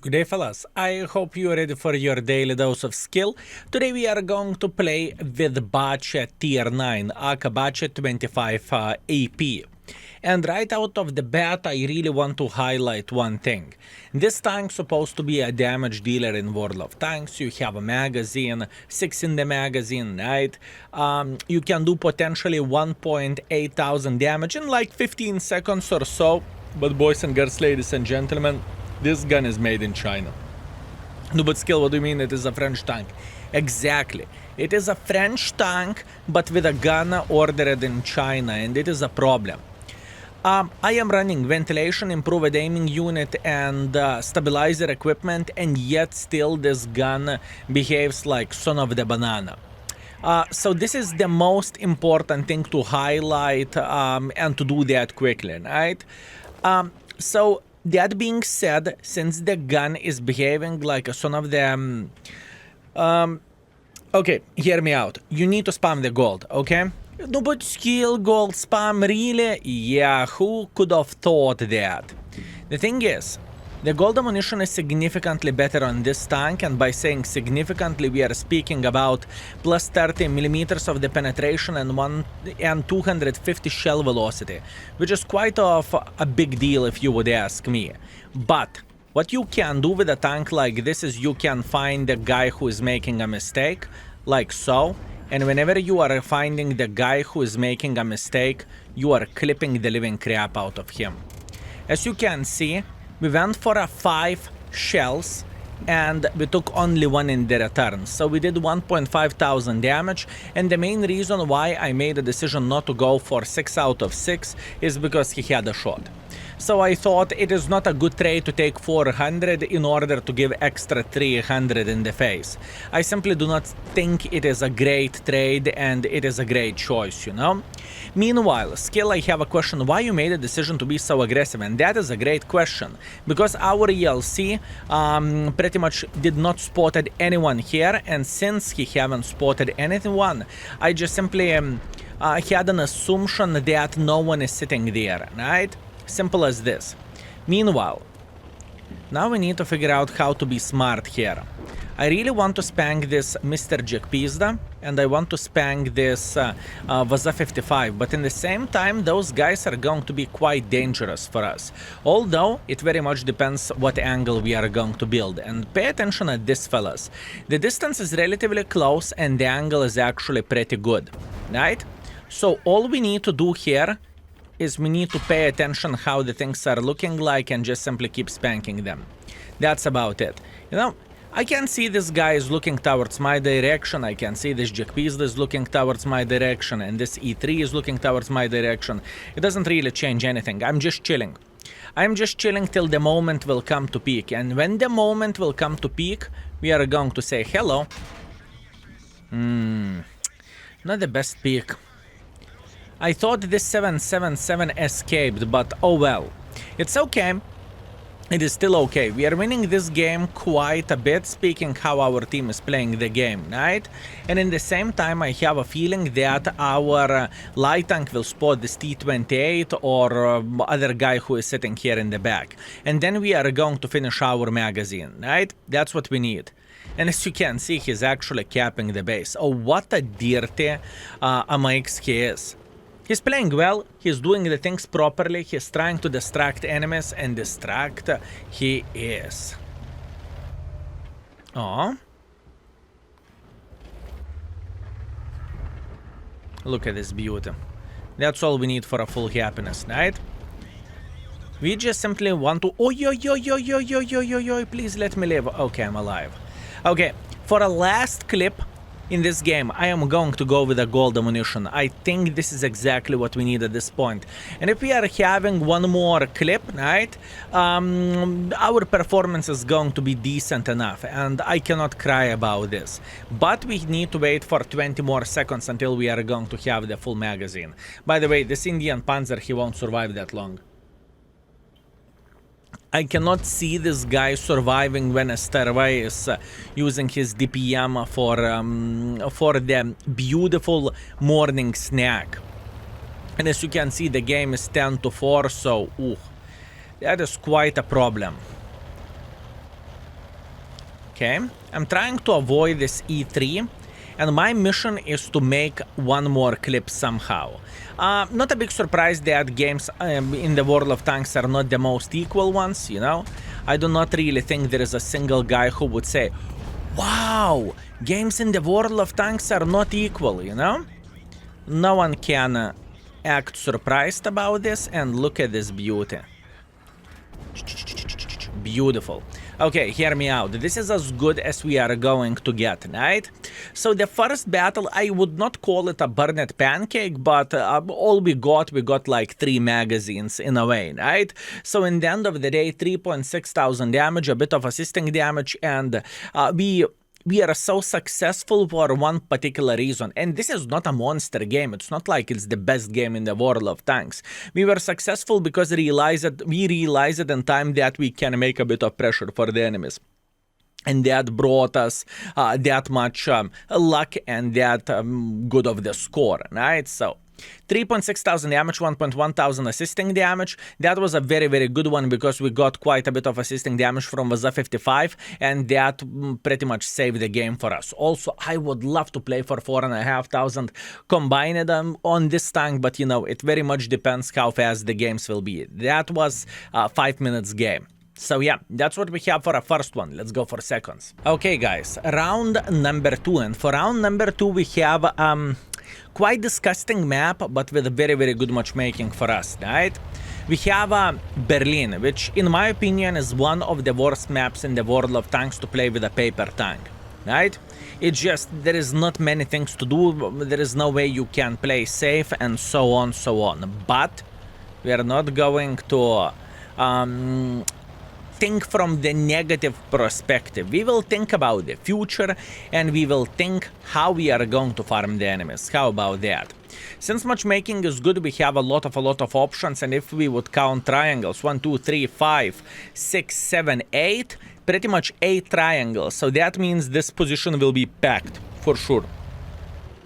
Good day, fellas. I hope you're ready for your daily dose of skill. Today we are going to play with Batchat tier 9, aka Batchat 25 AP. And right out of the bat, I really want to highlight one thing. This tank's supposed to be a damage dealer in World of Tanks. You have a magazine, 6 in the magazine, right? You can do potentially 1.8 thousand damage in like 15 seconds or so. But boys and girls, ladies and gentlemen, this gun is made in China. No, but skill, what do you mean it is a French tank? Exactly. It is a French tank, but with a gun ordered in China, and it is a problem. I am running ventilation, improved aiming unit, and stabilizer equipment, and yet still this gun behaves like son of the banana. So this is the most important thing to highlight and to do that quickly, right? So that being said, since the gun is behaving like a son of the... okay, hear me out. You need to spam the gold, okay? No, but skill gold spam, really? Yeah, who could have thought that? The thing is, the gold ammunition is significantly better on this tank, and by saying significantly, we are speaking about plus 30 millimeters of the penetration and 250 shell velocity, which is quite of a big deal if you would ask me. But what you can do with a tank like this is you can find the guy who is making a mistake, like so, and whenever you are finding the guy who is making a mistake, you are clipping the living crap out of him. As you can see, we went for a 5 shells and we took only 1 in the return. So we did 1.5 thousand damage, and the main reason why I made a decision not to go for 6 out of 6 is because he had a shot. So I thought it is not a good trade to take 400 in order to give extra 300 in the face. I simply do not think it is a great trade and it is a great choice, you know? Meanwhile, Skill, I have a question. Why you made a decision to be so aggressive? And that is a great question. Because our ELC pretty much did not spotted anyone here, and since he haven't spotted anyone, I just simply had an assumption that no one is sitting there, right? Simple as this. Meanwhile, now we need to figure out how to be smart here. I really want to spank this Mr. Jack Pizda, and I want to spank this Vaza 55, but in the same time, those guys are going to be quite dangerous for us. Although, it very much depends what angle we are going to build. And pay attention at this, fellas. The distance is relatively close, and the angle is actually pretty good, right? So all we need to do here is we need to pay attention how the things are looking like and just simply keep spanking them. That's about it. You know, I can see this guy is looking towards my direction, I can see this Jack Pizda is looking towards my direction, and this E3 is looking towards my direction. It doesn't really change anything, I'm just chilling. I'm just chilling till the moment will come to peak, and when the moment will come to peak, we are going to say hello. Not the best peak. I thought this 777 escaped, but oh well. It's okay. It is still okay. We are winning this game quite a bit, speaking how our team is playing the game, right? And in the same time, I have a feeling that our light tank will spot this T-28 or other guy who is sitting here in the back. And then we are going to finish our magazine, right? That's what we need. And as you can see, he's actually capping the base. Oh, what a dirty MX he is. He's playing well, he's doing the things properly, he's trying to distract enemies, and distract he is. Oh. Look at this beauty. That's all we need for a full happiness, right? We just simply want to... Oh, yo, please let me live. Okay, I'm alive. Okay, for a last clip in this game, I am going to go with a gold ammunition. I think this is exactly what we need at this point. And if we are having one more clip, right, our performance is going to be decent enough, and I cannot cry about this. But we need to wait for 20 more seconds until we are going to have the full magazine. By the way, this Indian Panzer, he won't survive that long. I cannot see this guy surviving when a Stairway is using his DPM for the beautiful morning snack. And as you can see, the game is 10-4, so that is quite a problem. Okay, I'm trying to avoid this E3, and my mission is to make one more clip somehow. Not a big surprise that games in the World of Tanks are not the most equal ones, you know? I do not really think there is a single guy who would say, wow, games in the World of Tanks are not equal, you know? No one can act surprised about this, and look at this beauty. Beautiful. Okay, hear me out. This is as good as we are going to get, right? So the first battle, I would not call it a burnt pancake, but all we got like 3 magazines in a way, right? So in the end of the day, 3.6 thousand damage, a bit of assisting damage, and we are so successful for one particular reason. And this is not a monster game. It's not like it's the best game in the World of Tanks. We were successful because we realized in time that we can make a bit of pressure for the enemies. And that brought us that much luck and that good of the score, right? So 3.6 thousand damage, 1.1 thousand assisting damage. That was a very, very good one because we got quite a bit of assisting damage from Vaza 55, and that pretty much saved the game for us. Also, I would love to play for 4,500 combined on this tank, but you know, it very much depends how fast the games will be. That was a 5 minutes game. So yeah, that's what we have for our first one. Let's go for seconds. Okay, guys, round number 2. And for round number 2, we have quite disgusting map, but with very, very good matchmaking for us, right? We have Berlin, which in my opinion is one of the worst maps in the World of Tanks to play with a paper tank, right? It's just, there is not many things to do, there is no way you can play safe, and so on, so on. But we are not going to think from the negative perspective. We will think about the future, and we will think how we are going to farm the enemies. How about that? Since matchmaking is good, we have a lot of options, and if we would count triangles, 1, 2, 3, 5, 6, 7, 8, pretty much 8 triangles. So that means this position will be packed for sure.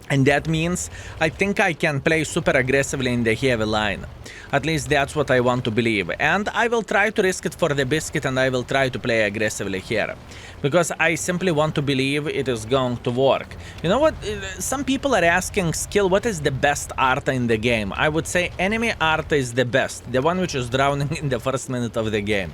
And that means I think I can play super aggressively in the heavy line. At least that's what I want to believe. And I will try to risk it for the biscuit, and I will try to play aggressively here. Because I simply want to believe it is going to work. You know what? Some people are asking, Skill, what is the best Arta in the game? I would say enemy Arta is the best. The one which is drowning in the first minute of the game.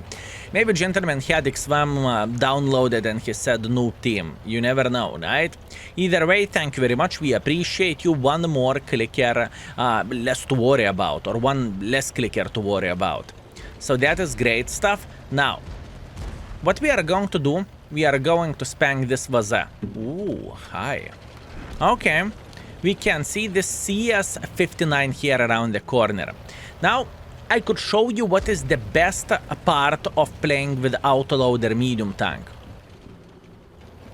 Maybe Gentleman had XVAM downloaded and he said noob team. You never know, right? Either way, thank you very much. We appreciate you. One more clicker less to worry about, or one less clicker to worry about. So that is great stuff. Now, what we are going to do, we are going to spam this Vaza. Ooh, hi. Okay, we can see this CS59 here around the corner. Now, I could show you what is the best part of playing with autoloader medium tank.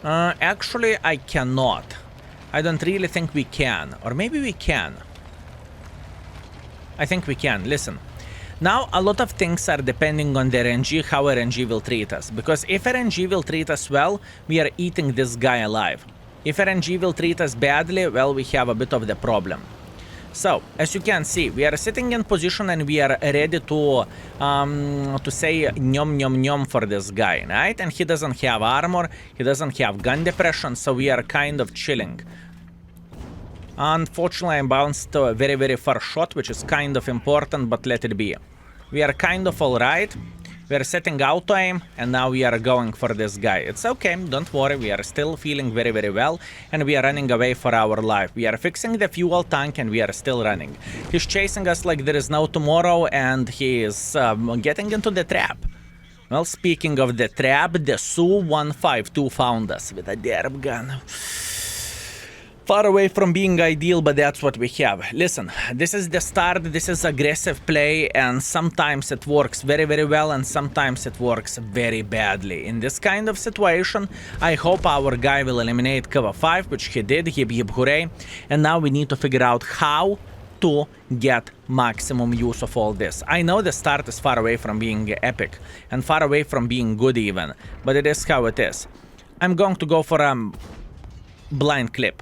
Actually, I cannot. I don't really think we can. Or maybe we can. I think we can. Listen. Now, a lot of things are depending on the RNG, how RNG will treat us. Because if RNG will treat us well, we are eating this guy alive. If RNG will treat us badly, well, we have a bit of the problem. So, as you can see, we are sitting in position and we are ready to say nyom nyom nyom for this guy, right? And he doesn't have armor, he doesn't have gun depression, so we are kind of chilling. Unfortunately, I bounced a very, very far shot, which is kind of important, but let it be. We are kind of alright. We are setting auto aim, and now we are going for this guy. It's okay, don't worry, we are still feeling very, very well, and we are running away for our life. We are fixing the fuel tank, and we are still running. He's chasing us like there is no tomorrow, and he is getting into the trap. Well, speaking of the trap, the Su-152 found us with a derp gun. Far away from being ideal, but that's what we have. Listen, this is the start, this is aggressive play, and sometimes it works very, very well, and sometimes it works very badly. In this kind of situation, I hope our guy will eliminate cover 5, which he did, hip hip hooray, and now we need to figure out how to get maximum use of all this. I know the start is far away from being epic, and far away from being good even, but it is how it is. I'm going to go for a blind clip.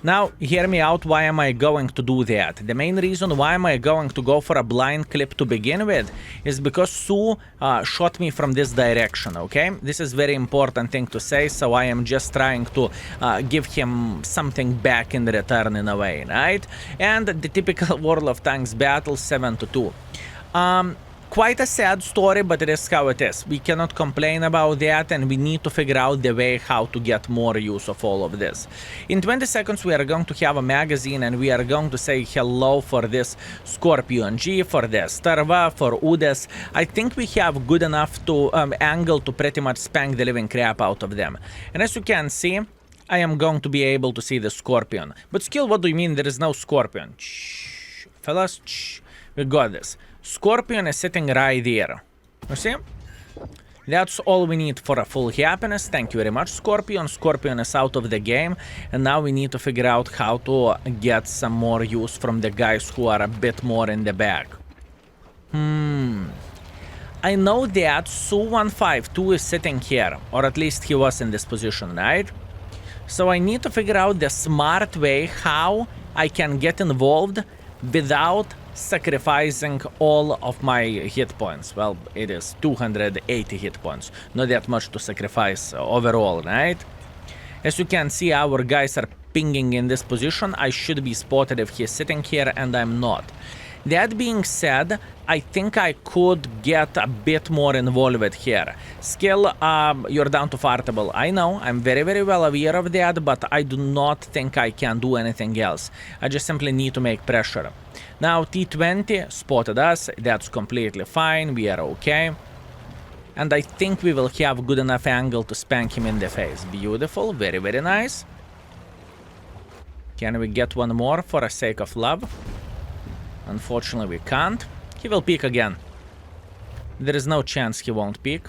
Now, hear me out, why am I going to do that? The main reason why am I going to go for a blind clip to begin with is because Sue shot me from this direction, okay? This is very important thing to say, so I am just trying to give him something back in return in a way, right? And the typical World of Tanks battle, 7-2. Quite a sad story, but it is how it is. We cannot complain about that, and we need to figure out the way how to get more use of all of this. In 20 seconds, we are going to have a magazine, and we are going to say hello for this Scorpion G, for the Starva, for Udes. I think we have good enough to angle to pretty much spank the living crap out of them. And as you can see, I am going to be able to see the Scorpion. But still, what do you mean there is no Scorpion? Shh, fellas, shh. We got this. Scorpion is sitting right there. You see? That's all we need for a full happiness. Thank you very much, Scorpion. Scorpion is out of the game. And now we need to figure out how to get some more use from the guys who are a bit more in the back. I know that Su-152 is sitting here. Or at least he was in this position, right? So I need to figure out the smart way how I can get involved without sacrificing all of my hit points. Well, it is 280 hit points. Not that much to sacrifice overall, right? As you can see, our guys are pinging in this position. I should be spotted if he's sitting here, and I'm not. That being said, I think I could get a bit more involved here. Skill, you're down to fartable. I know, I'm very, very well aware of that, but I do not think I can do anything else. I just simply need to make pressure. Now, T20 spotted us. That's completely fine. We are okay. And I think we will have good enough angle to spank him in the face. Beautiful. Very, very nice. Can we get one more for the sake of love? Unfortunately, we can't. He will peek again. There is no chance he won't peek.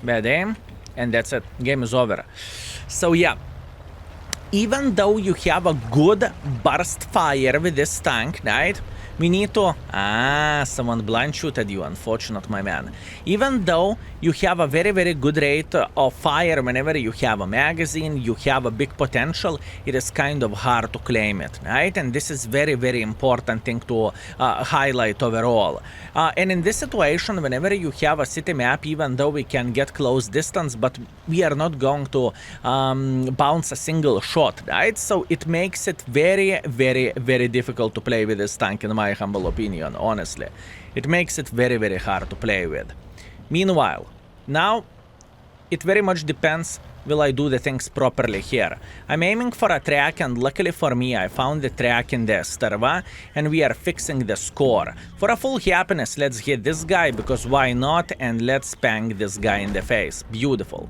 Bad aim. And that's it. Game is over. So, yeah. Even though you have a good burst fire with this tank, right? We need to... someone blind shooted you. Unfortunate, my man. Even though you have a very, very good rate of fire whenever you have a magazine, you have a big potential, it is kind of hard to claim it, right? And this is very, very important thing to highlight overall. And in this situation, whenever you have a city map, even though we can get close distance, but we are not going to bounce a single shot, right? So it makes it very, very, very difficult to play with this tank, in my humble opinion, honestly. It makes it very, very hard to play with. Meanwhile, now it very much depends, will I do the things properly here. I'm aiming for a track, and luckily for me, I found the track in the Starva, and we are fixing the score. For a full happiness, let's hit this guy, because why not, and let's spank this guy in the face. Beautiful.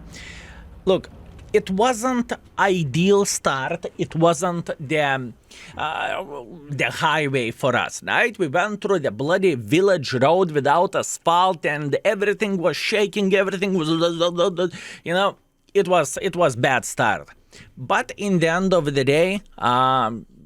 Look, it wasn't ideal start, it wasn't the highway for us, right? We went through the bloody village road without asphalt, and everything was shaking, everything was, you know, it was bad start. But in the end of the day,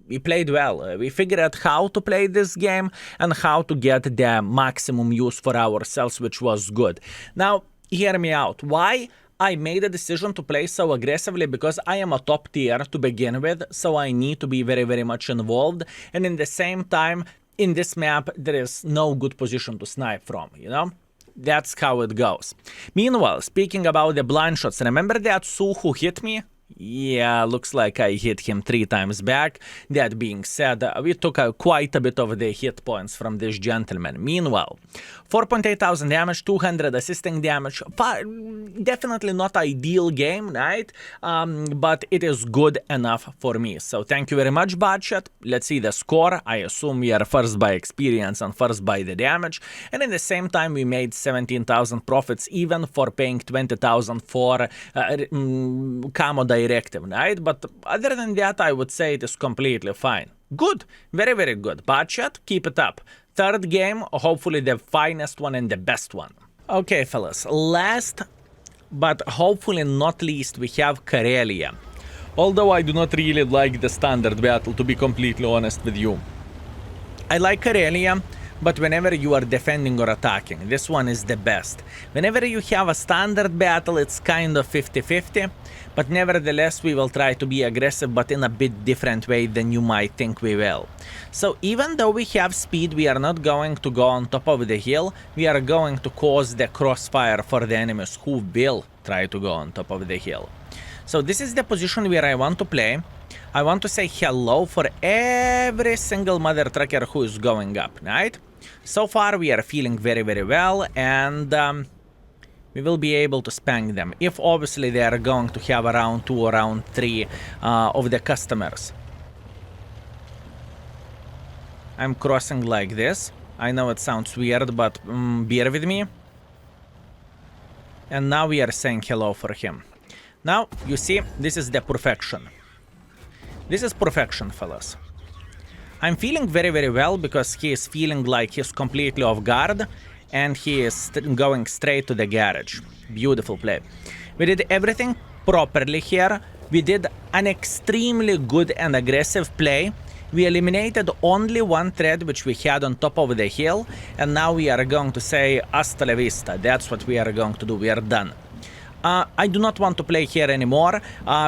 we played well. We figured out how to play this game and how to get the maximum use for ourselves, which was good. Now, hear me out. Why I made a decision to play so aggressively? Because I am a top tier to begin with, so I need to be very, very much involved. And in the same time, in this map, there is no good position to snipe from, you know? That's how it goes. Meanwhile, speaking about the blind shots, remember that Su who hit me? Yeah, looks like I hit him 3 times back. That being said, we took quite a bit of the hit points from this gentleman. Meanwhile, 4,800 damage, 200 assisting damage. Definitely not ideal game, right? But it is good enough for me. So thank you very much, Batchat. Let's see the score. I assume we are first by experience and first by the damage. And in the same time, we made 17,000 profits, even for paying 20,000 for camo directive, right? But other than that, I would say it is completely fine. Good. Very, very good. Batchat, keep it up. Third game, hopefully the finest one and the best one. Okay, fellas. Last, but hopefully not least, we have Karelia. Although I do not really like the standard battle, to be completely honest with you. I like Karelia, but whenever you are defending or attacking, this one is the best. Whenever you have a standard battle, it's kind of 50-50, but nevertheless we will try to be aggressive, but in a bit different way than you might think we will. So even though we have speed, we are not going to go on top of the hill, we are going to cause the crossfire for the enemies who will try to go on top of the hill. So this is the position where I want to play. I want to say hello for every single mother trucker who is going up, right? So far we are feeling very, very well, and we will be able to spank them. If obviously they are going to have around 2 or around 3 of the customers. I'm crossing like this. I know it sounds weird, but bear with me. And now we are saying hello for him. Now, you see, this is the perfection. This is perfection, fellas. I'm feeling very, very well because he is feeling like he's completely off guard and he is going straight to the garage. Beautiful play. We did everything properly here. We did an extremely good and aggressive play. We eliminated only one thread which we had on top of the hill, and now we are going to say hasta la vista. That's what we are going to do. We are done. I do not want to play here anymore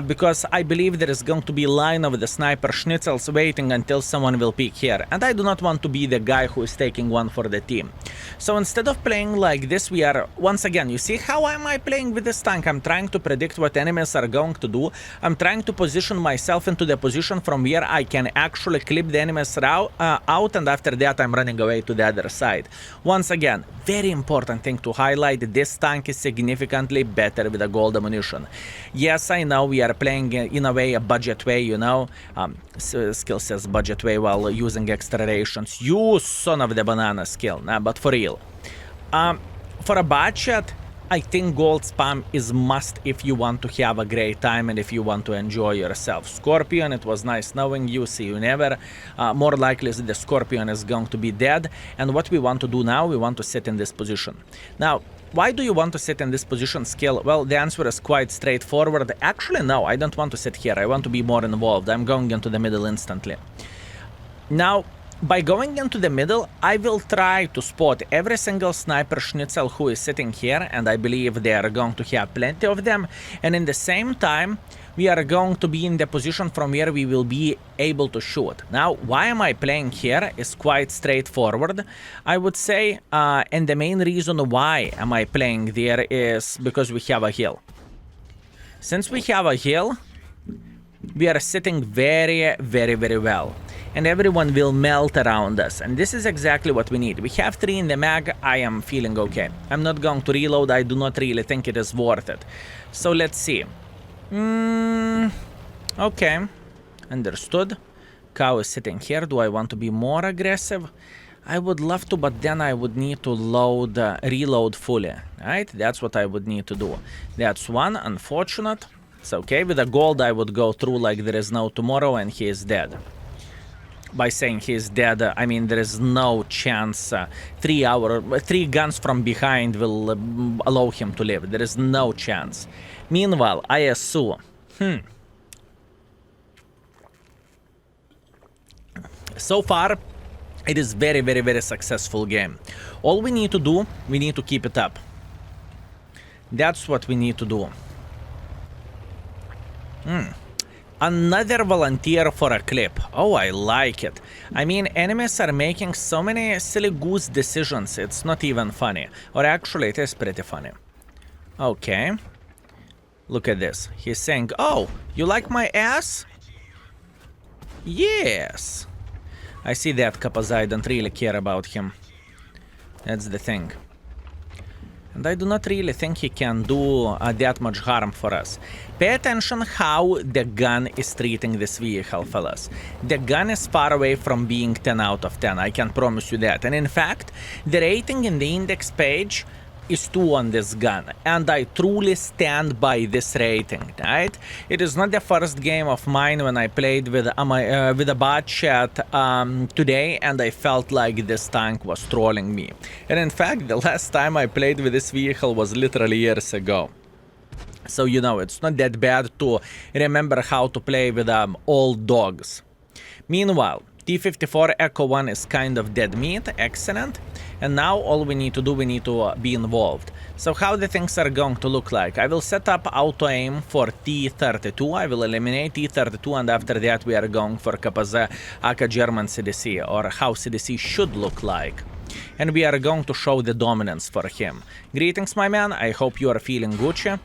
because I believe there is going to be a line of the sniper schnitzels waiting until someone will peek here, and I do not want to be the guy who is taking one for the team. So instead of playing like this, we are, once again, you see how am I playing with this tank? I'm trying to predict what enemies are going to do. I'm trying to position myself into the position from where I can actually clip the enemies out, and after that I'm running away to the other side. Once again, very important thing to highlight, this tank is significantly better with a gold ammunition. Yes, I know we are playing in a way a budget way, you know. Skill says budget way while using extra rations. You son of the banana skill. Nah, but for real. For a Batchat, I think gold spam is must if you want to have a great time and if you want to enjoy yourself. Scorpion, it was nice knowing you, see you never. More likely the Scorpion is going to be dead. And what we want to do now, we want to sit in this position. Now, why do you want to sit in this position, Skill? Well, the answer is quite straightforward. Actually, no, I don't want to sit here. I want to be more involved. I'm going into the middle instantly. Now, by going into the middle, I will try to spot every single sniper schnitzel who is sitting here, and I believe they are going to have plenty of them. And in the same time, we are going to be in the position from where we will be able to shoot. Now, why am I playing here is quite straightforward, I would say, and the main reason why am I playing there is because we have a hill. Since we have a hill, we are sitting very, very, very well. And everyone will melt around us, and this is exactly what we need. We have 3 in the mag. I am feeling okay. I'm not going to reload. I do not really think it is worth it. So let's see. Okay, understood. Cow is sitting here. Do I want to be more aggressive? I would love to, but then I would need to reload fully, right? That's what I would need to do. That's one, unfortunate. It's okay. With the gold, I would go through like there is no tomorrow, and he is dead. By saying he is dead, I mean there is no chance 3 guns from behind will allow him to live. There is no chance. Meanwhile, I assume... So far, it is very, very, very successful game. All we need to do, we need to keep it up. That's what we need to do. Another volunteer for a clip. Oh, I like it. I mean, enemies are making so many silly goose decisions. It's not even funny. Or actually, it is pretty funny. Okay. Look at this. He's saying, oh, you like my ass? Yes. I see that, Kapaz. I don't really care about him. That's the thing. And I do not really think he can do that much harm for us. Pay attention how the gun is treating this vehicle, fellas. The gun is far away from being 10 out of 10, I can promise you that. And in fact, the rating in the index page is 2 on this gun, and I truly stand by this rating, right? It is not the first game of mine when I played with a Batchat today, and I felt like this tank was trolling me. And in fact, the last time I played with this vehicle was literally years ago. So, you know, it's not that bad to remember how to play with old dogs. Meanwhile, T54 Echo 1 is kind of dead meat, excellent. And now all we need to do, we need to be involved. So how the things are going to look like? I will set up auto aim for T32, I will eliminate T32, and after that we are going for KPZ aka German CDC, or how CDC should look like. And we are going to show the dominance for him. Greetings, my man, I hope you are feeling Gucci.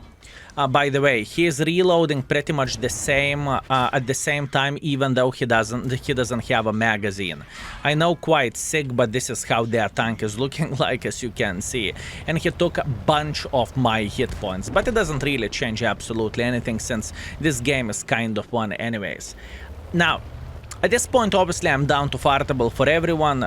By the way, he is reloading pretty much the same at the same time, even though he doesn't have a magazine. I know, quite sick, but this is how their tank is looking like, as you can see. And he took a bunch of my hit points, but it doesn't really change absolutely anything, since this game is kind of won anyways. Now, at this point, obviously, I'm down to fartable for everyone.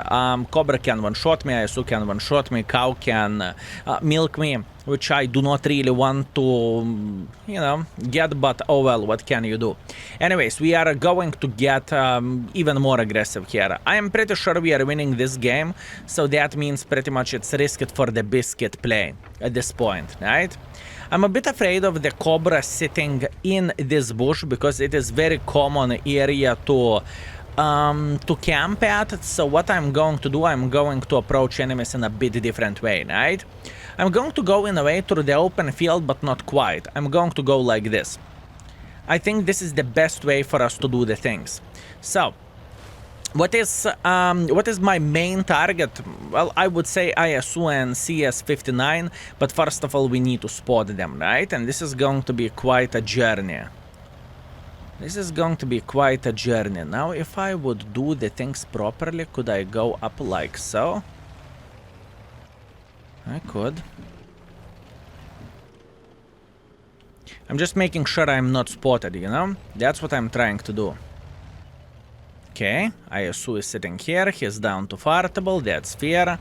Cobra can one-shot me, ISU can one-shot me, Cow can milk me, which I do not really want to, you know, get, but oh well, what can you do? Anyways, we are going to get even more aggressive here. I am pretty sure we are winning this game, so that means pretty much it's risked for the biscuit play at this point, right? I'm a bit afraid of the Cobra sitting in this bush, because it is very common area to camp at. So what I'm going to do, I'm going to approach enemies in a bit different way, right? I'm going to go in a way through the open field, but not quite. I'm going to go like this. I think this is the best way for us to do the things. So, what is my main target? Well, I would say ISU and CS59, but first of all, we need to spot them, right? And this is going to be quite a journey. This is going to be quite a journey. Now, if I would do the things properly, could I go up like so? I could. I'm just making sure I'm not spotted, you know? That's what I'm trying to do. Okay, ISU is sitting here, he's down to fartable, that's fair.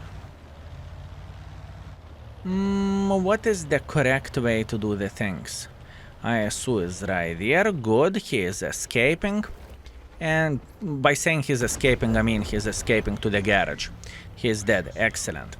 What is the correct way to do the things? ISU is right there, good, he is escaping. And by saying he's escaping, I mean he's escaping to the garage. He's dead, excellent.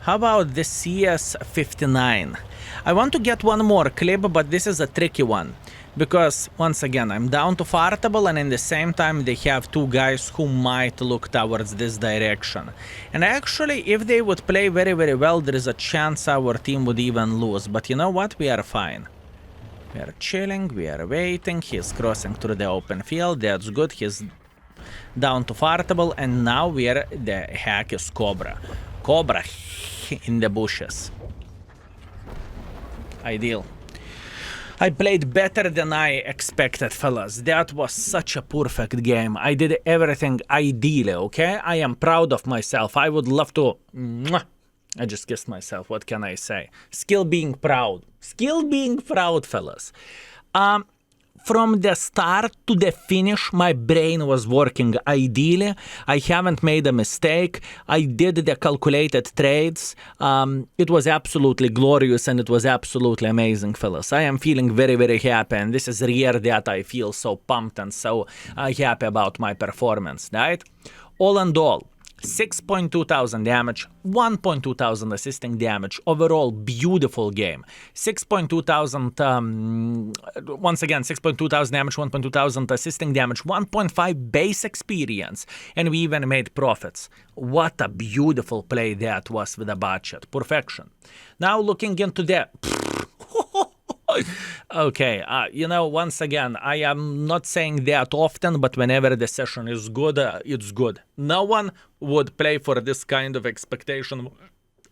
How about the CS59? I want to get one more clip, but this is a tricky one. Because, once again, I'm down to fartable, and in the same time they have two guys who might look towards this direction. And actually, if they would play very, very well, there is a chance our team would even lose. But you know what? We are fine. We are chilling, we are waiting, he's crossing through the open field, that's good, he's down to fartable, and now where the heck is Cobra? Cobra in the bushes. Ideal. I played better than I expected, fellas. That was such a perfect game. I did everything ideally, okay? I am proud of myself. I would love to... I just kissed myself. What can I say? Skill being proud. Skill being proud, fellas. From the start to the finish, my brain was working ideally. I haven't made a mistake. I did the calculated trades. It was absolutely glorious, and it was absolutely amazing, fellas. I am feeling very, very happy, and this is rare that I feel so pumped and so happy about my performance, right? All in all, 6.2 thousand damage, 1.2 thousand assisting damage, overall beautiful game. 6.2 thousand, once again, 6.2 thousand damage, 1.2 thousand assisting damage, 1.5 base experience, and we even made profits. What a beautiful play that was with the Batchat. Perfection. Now looking into the... Okay, you know, once again, I am not saying that often, but whenever the session is good, it's good. No one would play for this kind of expectation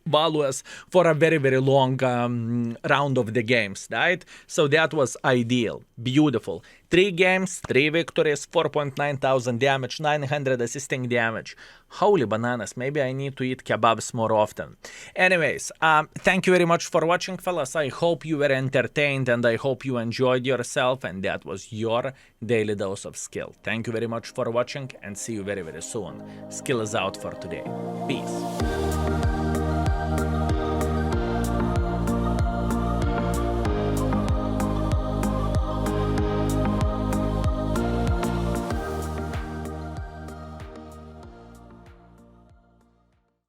values for a very, very long round of the games, right? So that was ideal. Beautiful. 3 games, 3 victories, 4.9 thousand damage, 900 assisting damage. Holy bananas, maybe I need to eat kebabs more often. Anyways, thank you very much for watching, fellas. I hope you were entertained, and I hope you enjoyed yourself, and that was your daily dose of skill. Thank you very much for watching, and see you very, very soon. Skill is out for today. Peace.